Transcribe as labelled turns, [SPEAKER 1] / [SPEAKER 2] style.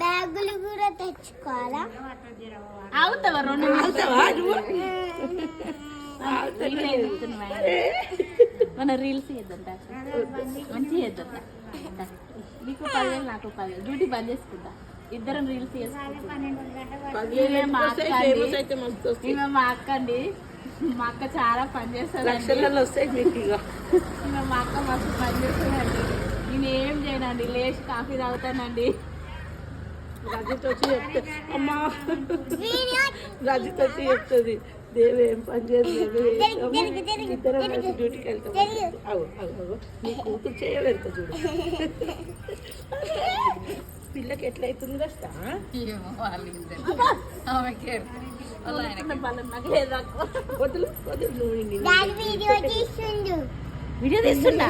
[SPEAKER 1] బ్యాగులు కూడా తెచ్చుకోవాలా?
[SPEAKER 2] అవుతావా రెండు మన రీల్స్ చేద్దాం మంచిగా చేద్దాం. నీకు 10,000 నాకు 10,000 డ్యూటీ బంద్ చేసుకుంటా. ఇద్దరం రీల్స్ చేసుకుంటాం. మా అక్క అండి, మా అక్క చాలా పని చేస్తుంది. మా అక్క మస్తు పని చేస్తుందండి. నేను ఏం చేయనండి, లేచి కాఫీ తాగుతానండి.
[SPEAKER 3] రజిత్ వచ్చి చెప్తే అమ్మా రజిత్ వచ్చి చెప్తుంది దేవి ఏం పని చేయలేదు, ఇద్దరం కలిసి డ్యూటీకి వెళ్తాం. నీ కూతురు చేయలేదు చూడు. పిల్లకి ఎట్లయితుంది కష్టా వదులు వదులు.
[SPEAKER 1] వీడియో తీస్తుండు.
[SPEAKER 2] వీడియో తీస్తున్నా